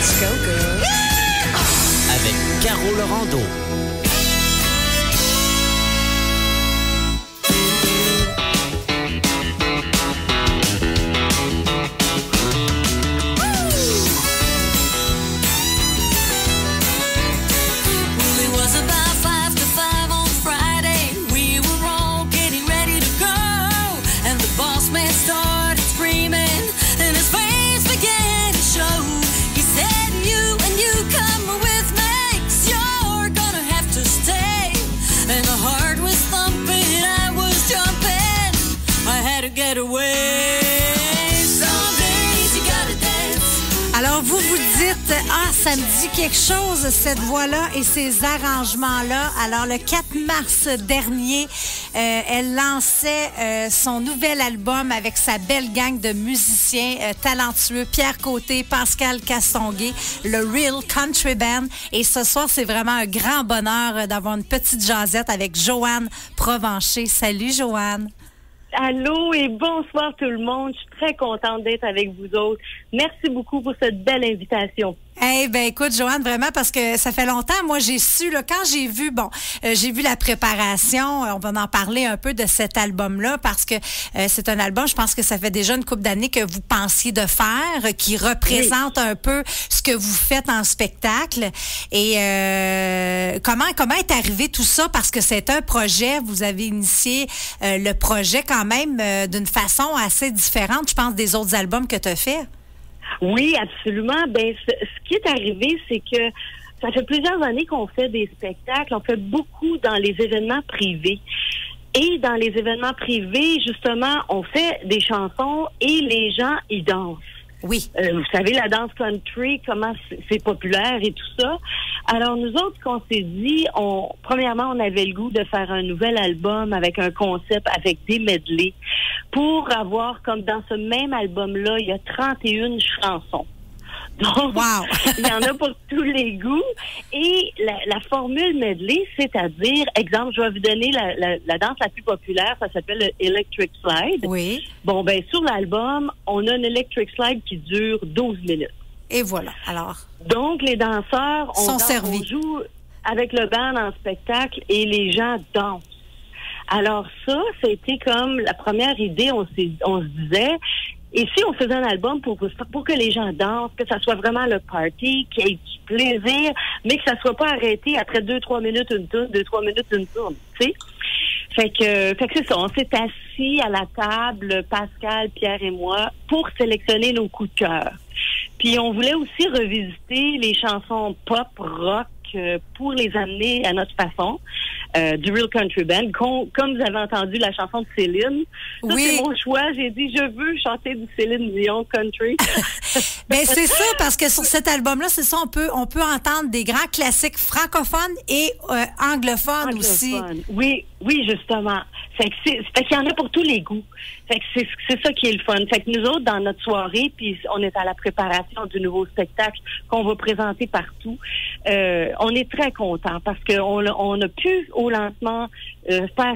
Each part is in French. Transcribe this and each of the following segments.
Let's go, girl. Avec Caro Laurando. Alors, vous vous dites, ça me dit quelque chose, cette voix-là et ces arrangements-là. Alors, le 4 mars dernier, elle lançait son nouvel album avec sa belle gang de musiciens talentueux, Pierre Côté, Pascal Castonguay, le Real Country Band. Et ce soir, c'est vraiment un grand bonheur d'avoir une petite jasette avec Joanne Provencher. Salut, Joanne. Allô et bonsoir tout le monde. Je suis très contente d'être avec vous autres. Merci beaucoup pour cette belle invitation. Eh ben écoute, Joanne, vraiment, parce que ça fait longtemps, moi, j'ai su, là, quand j'ai vu, j'ai vu la préparation, on va en parler un peu de cet album-là, parce que c'est un album, je pense que ça fait déjà une couple d'années que vous pensiez de faire, qui représente un peu ce que vous faites en spectacle. Et comment est arrivé tout ça? Parce que c'est un projet, vous avez initié le projet quand même d'une façon assez différente, je pense, des autres albums que tu as fait. Oui, absolument. Ben, ce qui est arrivé, c'est que ça fait plusieurs années qu'on fait des spectacles. On fait beaucoup dans les événements privés. Et dans les événements privés, justement, on fait des chansons et les gens y dansent. Oui. Vous savez, la danse country, comment c'est populaire et tout ça. Alors, nous autres, ce qu'on s'est dit, premièrement, on avait le goût de faire un nouvel album avec un concept, avec des medleys, pour avoir, comme dans ce même album-là, il y a 31 chansons. Donc, wow. Il y en a pour tous les goûts. Et la formule medley, c'est-à-dire, exemple, je vais vous donner la danse la plus populaire, ça s'appelle le Electric Slide. Oui. Bon, ben sur l'album, on a un Electric Slide qui dure 12 minutes. Et voilà, alors. Donc, les danseurs, on joue avec le band en spectacle et les gens dansent. Alors ça a été comme la première idée, on se disait... Et si on faisait un album pour que les gens dansent, que ça soit vraiment le party, qu'il y ait du plaisir, mais que ça soit pas arrêté après 2-3 minutes une tourne, 2-3 minutes une tourne, tu sais? Fait que c'est ça, on s'est assis à la table, Pascal, Pierre et moi, pour sélectionner nos coups de cœur. Puis on voulait aussi revisiter les chansons pop, rock, pour les amener à notre façon, du Real Country Band. Comme vous avez entendu la chanson de Céline, ça, c'est mon choix. J'ai dit, je veux chanter du Céline Dion country. Ben c'est ça, parce que sur cet album-là, c'est ça, on peut entendre des grands classiques francophones et anglophones aussi. Oui, justement. Fait qu'il y en a pour tous les goûts. Fait que c'est ça qui est le fun. Fait que nous autres, dans notre soirée, puis on est à la préparation du nouveau spectacle qu'on va présenter partout, on est très contents parce qu'on a pu au lancement faire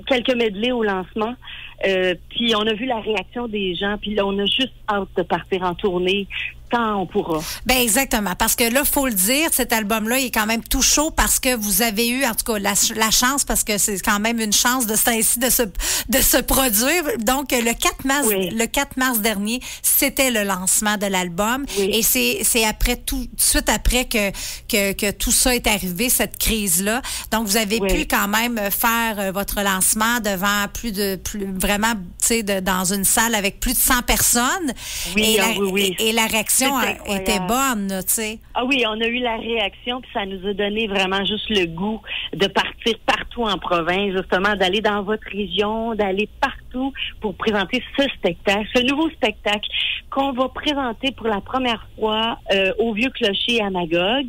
quelques medleys au lancement. Puis on a vu la réaction des gens, puis là, on a juste hâte de partir en tournée quand on pourra. Ben exactement, parce que là, faut le dire, cet album-là, il est quand même tout chaud parce que vous avez eu, en tout cas, la chance, parce que c'est quand même une chance de se produire. Donc, le 4 mars dernier, c'était le lancement de l'album. Oui. Et c'est après tout de suite après que tout ça est arrivé, cette crise-là. Donc, vous avez pu quand même faire votre lancement devant vraiment, tu sais, dans une salle avec plus de 100 personnes. Oui, et la réaction était bonne, tu sais. Ah oui, on a eu la réaction, puis ça nous a donné vraiment juste le goût de partir partout en province, justement, d'aller dans votre région, d'aller partout pour présenter ce nouveau spectacle qu'on va présenter pour la première fois au Vieux Clocher à Magog.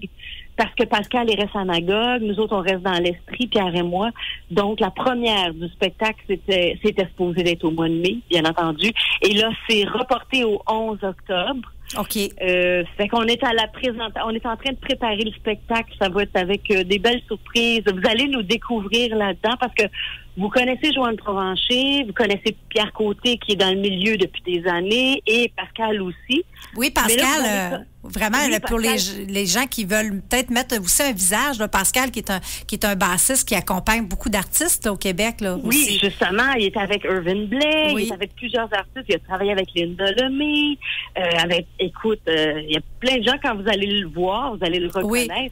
Parce que Pascal, il reste à Magog, nous autres, on reste dans l'Estrie, Pierre et moi. Donc, la première du spectacle, c'était supposé d'être au mois de mai, bien entendu. Et là, c'est reporté au 11 octobre. OK. Fait qu'on est on est en train de préparer le spectacle. Ça va être avec des belles surprises. Vous allez nous découvrir là-dedans parce que vous connaissez Joanne Provencher, vous connaissez Pierre Côté qui est dans le milieu depuis des années et Pascal aussi. Oui, Pascal, Vraiment, Oui, là, pour Pascal. les gens qui veulent peut-être mettre aussi un visage, là, Pascal, qui est un bassiste qui accompagne beaucoup d'artistes là, au Québec. Là, Oui, aussi. justement, il est avec Irvin Blais, Oui. il est avec plusieurs artistes, il a travaillé avec Linda Lemay, il y a plein de gens, quand vous allez le voir, vous allez le reconnaître. Oui.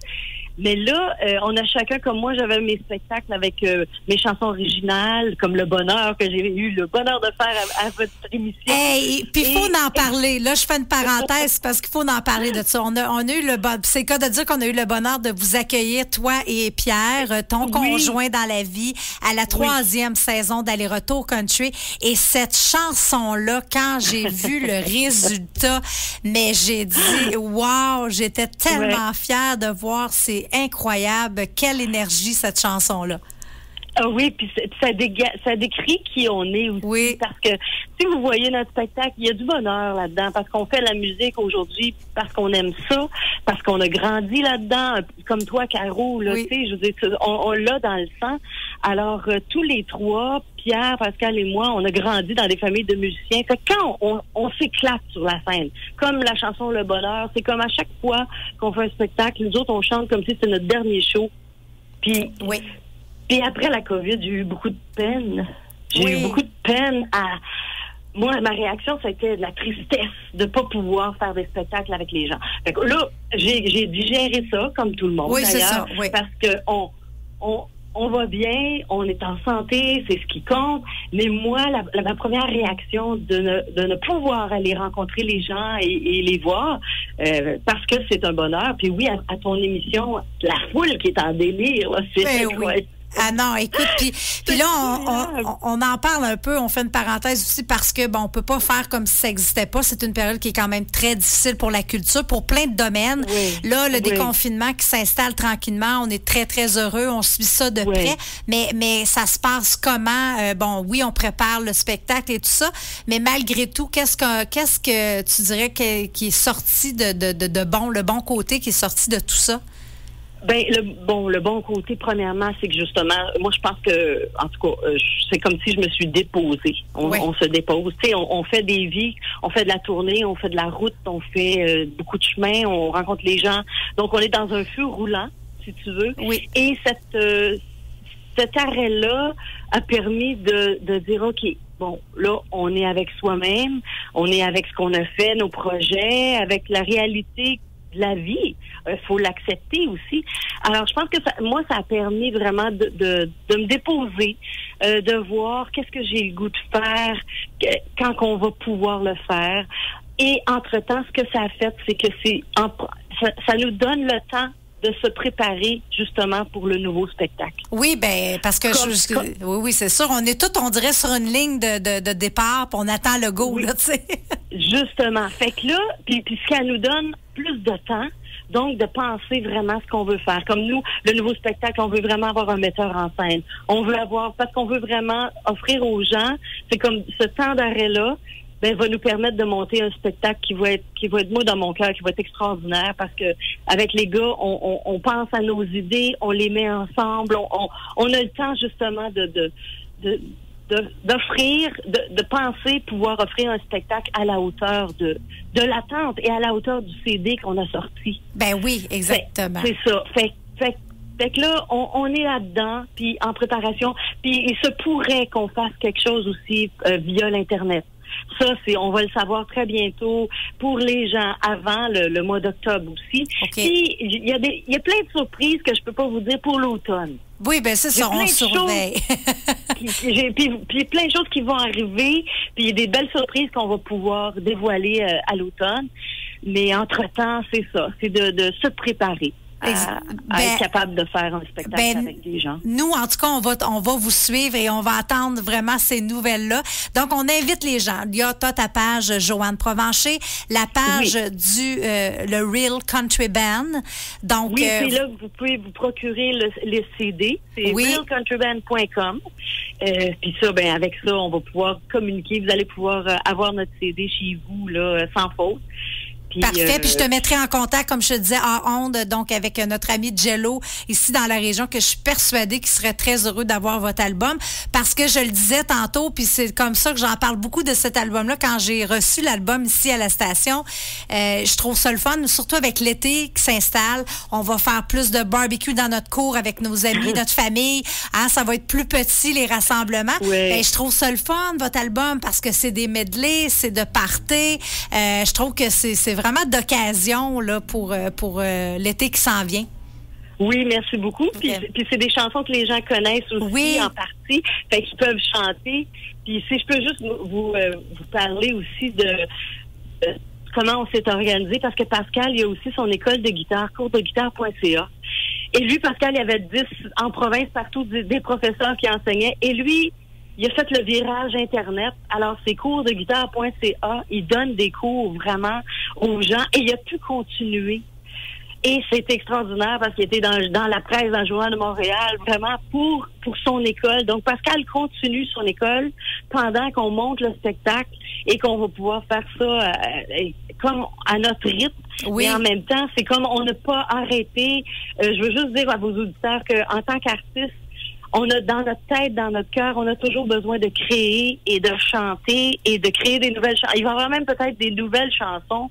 Mais là, on a chacun, comme moi, j'avais mes spectacles avec mes chansons originales, comme Le Bonheur, que j'ai eu le bonheur de faire à votre émission. Hey, puis il faut en parler. Là, je fais une parenthèse parce qu'il faut en parler de ça. On a eu c'est le cas de dire qu'on a eu le bonheur de vous accueillir, toi et Pierre, ton conjoint dans la vie, à la 3e saison d'Aller-retour Country. Et cette chanson-là, quand j'ai vu le résultat, mais j'ai dit, wow, j'étais tellement fière de voir, c'est incroyable. Quelle énergie, cette chanson-là. Ah oui, puis ça décrit qui on est aussi. Oui. Parce que si vous voyez notre spectacle, il y a du bonheur là-dedans, parce qu'on fait la musique aujourd'hui, parce qu'on aime ça, parce qu'on a grandi là-dedans, comme toi, Caro, là, tu sais, je veux dire, on l'a dans le sang. Alors, tous les trois, Pierre, Pascal et moi, on a grandi dans des familles de musiciens. Fait que quand on s'éclate sur la scène, comme la chanson Le Bonheur, c'est comme à chaque fois qu'on fait un spectacle, nous autres, on chante comme si c'était notre dernier show. Puis, Puis après la COVID, j'ai eu beaucoup de peine. J'ai eu beaucoup de peine à... Moi, ma réaction, c'était de la tristesse de pas pouvoir faire des spectacles avec les gens. Fait que là, j'ai digéré ça, comme tout le monde, d'ailleurs. C'est ça, parce que on va bien, on est en santé, c'est ce qui compte. Mais moi, ma première réaction de ne pouvoir aller rencontrer les gens et les voir, parce que c'est un bonheur. Puis oui, à ton émission, la foule qui est en délire, là, c'est incroyable. Ah non, écoute, puis là, on en parle un peu, on fait une parenthèse aussi parce que, bon, on peut pas faire comme si ça n'existait pas. C'est une période qui est quand même très difficile pour la culture, pour plein de domaines. Là, le déconfinement qui s'installe tranquillement, on est très, très heureux, on suit ça de près. Mais ça se passe comment? Bon, oui, on prépare le spectacle et tout ça, mais malgré tout, qu'est-ce que tu dirais qui est sorti de bon, le bon côté qui est sorti de tout ça? Ben le bon côté, premièrement, c'est que justement, moi je pense que, en tout cas, c'est comme si je me suis déposée. On se dépose. Tu sais, on fait des vies, on fait de la tournée, on fait de la route, on fait beaucoup de chemin, on rencontre les gens. Donc on est dans un feu roulant, si tu veux. Oui. Et cet arrêt-là a permis de dire, OK, bon, là, on est avec soi-même, on est avec ce qu'on a fait, nos projets, avec la réalité de la vie. Faut l'accepter aussi. Alors, je pense que ça a permis vraiment de me déposer, de voir qu'est-ce que j'ai le goût de faire, quand qu'on va pouvoir le faire. Et entre-temps, ce que ça a fait, c'est que ça nous donne le temps de se préparer justement pour le nouveau spectacle. Oui, ben parce que oui, c'est sûr, on est tous, on dirait, sur une ligne de départ, puis on attend le go, là, tu sais. Justement. Fait que là, puis ce qu'elle nous donne plus de temps, donc de penser vraiment ce qu'on veut faire. Comme nous, le nouveau spectacle, on veut vraiment avoir un metteur en scène. On veut parce qu'on veut vraiment offrir aux gens, c'est comme ce temps d'arrêt-là, va nous permettre de monter un spectacle qui va être moi dans mon cœur, qui va être extraordinaire, parce que avec les gars, on pense à nos idées, on les met ensemble, on a le temps justement d'offrir, de penser pouvoir offrir un spectacle à la hauteur de l'attente et à la hauteur du CD qu'on a sorti. Ben oui, exactement. C'est ça. Fait que là, on est là-dedans, puis en préparation, puis il se pourrait qu'on fasse quelque chose aussi via l'Internet. Ça, on va le savoir très bientôt pour les gens avant le mois d'octobre aussi. Okay. Puis il y a plein de surprises que je peux pas vous dire pour l'automne. Oui, ben c'est ça, on surveille. Puis plein de choses qui vont arriver, puis il y a des belles surprises qu'on va pouvoir dévoiler à l'automne. Mais entre-temps, c'est ça, c'est de se préparer. À être capable de faire un spectacle avec des gens. Nous, en tout cas, on va vous suivre et on va attendre vraiment ces nouvelles-là. Donc, on invite les gens. Il y a ta page Joanne Provencher, la page le Real Country Band. Donc, c'est là que vous pouvez vous procurer les CD. C'est realcountryband.com. Puis ça, avec ça, on va pouvoir communiquer. Vous allez pouvoir avoir notre CD chez vous là, sans faute. Puis, parfait. Puis je te mettrai en contact, comme je te disais, en ondes, donc avec notre ami Jello, ici dans la région, que je suis persuadée qu'il serait très heureux d'avoir votre album. Parce que je le disais tantôt, puis c'est comme ça que j'en parle beaucoup de cet album-là, quand j'ai reçu l'album ici à la station. Je trouve ça le fun, surtout avec l'été qui s'installe. On va faire plus de barbecue dans notre cour avec nos amis, notre famille. Hein, ça va être plus petit, les rassemblements. Oui. Je trouve ça le fun, votre album, parce que c'est des medleys, c'est de party. Je trouve que c'est vraiment d'occasion là, pour l'été qui s'en vient. Oui, merci beaucoup. Puis c'est des chansons que les gens connaissent aussi en partie, fait qu'ils peuvent chanter. Puis si je peux juste vous parler aussi de comment on s'est organisé, parce que Pascal, il a aussi son école de guitare, coursdeguitare.ca. Et lui, Pascal, il y avait 10 en province partout des professeurs qui enseignaient. Et lui, il a fait le virage Internet. Alors, c'est coursdeguitare.ca. Il donne des cours vraiment aux gens et il a pu continuer. Et c'est extraordinaire parce qu'il était dans la presse dans le Journal de Montréal, vraiment pour son école. Donc, Pascal continue son école pendant qu'on monte le spectacle et qu'on va pouvoir faire ça comme à notre rythme. Oui. Et en même temps, c'est comme on n'a pas arrêté. Je veux juste dire à vos auditeurs qu'en tant qu'artiste, on a dans notre tête, dans notre cœur, on a toujours besoin de créer et de chanter et de créer des nouvelles chansons. Il va y avoir même peut-être des nouvelles chansons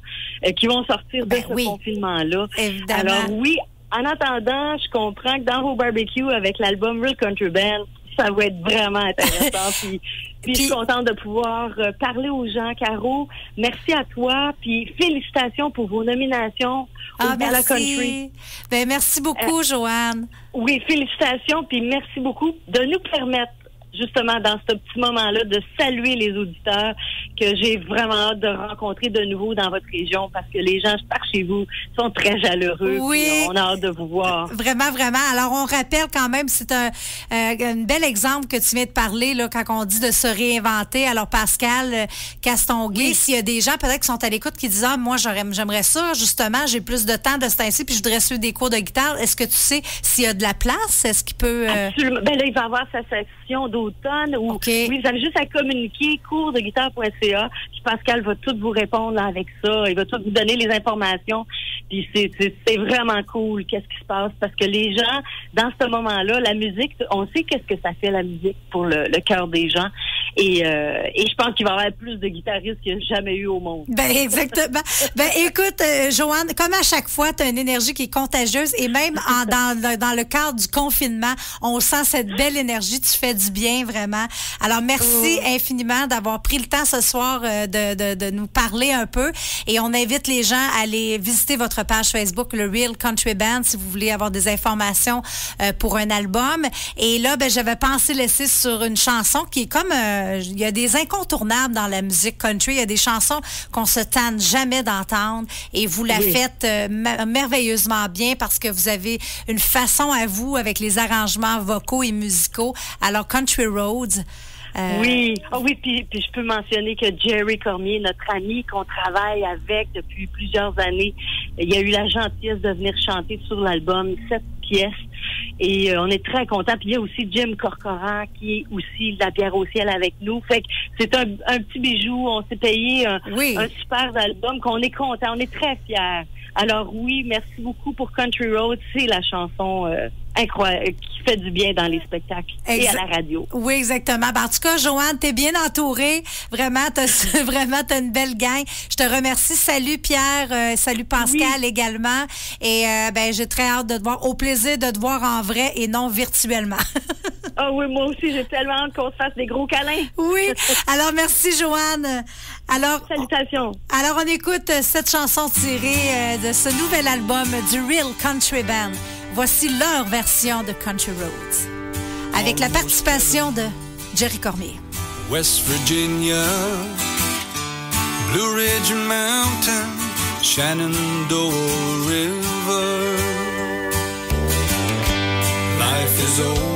qui vont sortir de ce confinement-là. Évidemment. Alors oui, en attendant, je comprends que dans vos barbecues avec l'album Real Country Band, ça va être vraiment intéressant. Puis je suis contente de pouvoir parler aux gens. Caro, merci à toi. Puis félicitations pour vos nominations au Gala Country. Ben, merci beaucoup, Joanne. Oui, félicitations. Puis merci beaucoup de nous permettre, justement, dans ce petit moment-là, de saluer les auditeurs que j'ai vraiment hâte de rencontrer de nouveau dans votre région parce que les gens par chez vous sont très chaleureux. Oui. On a hâte de vous voir. Vraiment, vraiment. Alors, on rappelle quand même, c'est un bel exemple que tu viens de parler là, quand on dit de se réinventer. Alors, Pascal Castonguay, s'il y a des gens peut-être qui sont à l'écoute qui disent « Ah, moi, j'aimerais ça, justement, j'ai plus de temps de ce temps-ci, puis je voudrais suivre des cours de guitare. » Est-ce que tu sais s'il y a de la place? Est-ce qu'il peut... Absolument. Ben là, il va avoir sa section d'automne où oui, vous avez juste à communiquer coursdeguitare.ca. Puis Pascal va tout vous répondre là, avec ça. Il va tout vous donner les informations. Puis c'est vraiment cool qu'est-ce qui se passe parce que les gens, dans ce moment-là, la musique, on sait qu'est-ce que ça fait la musique pour le cœur des gens. Et je pense qu'il va y avoir plus de guitaristes qu'il n'y a jamais eu au monde. Ben exactement. Ben écoute, Joanne, comme à chaque fois, tu as une énergie qui est contagieuse et même dans le cadre du confinement, on sent cette belle énergie. Tu fais du bien, vraiment. Alors, merci infiniment d'avoir pris le temps ce soir de nous parler un peu. Et on invite les gens à aller visiter votre page Facebook, le Real Country Band, si vous voulez avoir des informations pour un album. Et là, ben j'avais pensé laisser sur une chanson qui est comme... il y a des incontournables dans la musique country. Il y a des chansons qu'on se tanne jamais d'entendre. Et vous la faites merveilleusement bien parce que vous avez une façon à vous avec les arrangements vocaux et musicaux. Alors, Country Roads... Oui, puis je peux mentionner que Jerry Cormier, notre ami qu'on travaille avec depuis plusieurs années, il a eu la gentillesse de venir chanter sur l'album cette pièce et on est très contents. Puis il y a aussi Jim Corcoran qui est aussi de la pierre au ciel avec nous. Fait que c'est un petit bijou. On s'est payé un super album qu'on est content, on est très fiers. Alors oui, merci beaucoup pour Country Road. C'est la chanson incroyable qui fait du bien dans les spectacles et à la radio. Oui, exactement. Ben, en tout cas, Joanne, t'es bien entourée. Vraiment, t'as une belle gang. Je te remercie. Salut Pierre, salut Pascal également. Et ben j'ai très hâte de te voir. Au plaisir de te voir en vrai et non virtuellement. Ah oui, moi aussi, j'ai tellement hâte qu'on se fasse des gros câlins. Oui. Alors, merci, Joanne. Alors, salutations. Alors, on écoute cette chanson tirée de ce nouvel album du Real Country Band. Voici leur version de Country Roads, avec la participation de Jerry Cormier. West Virginia, Blue Ridge Mountain, Shenandoah River. Life is over.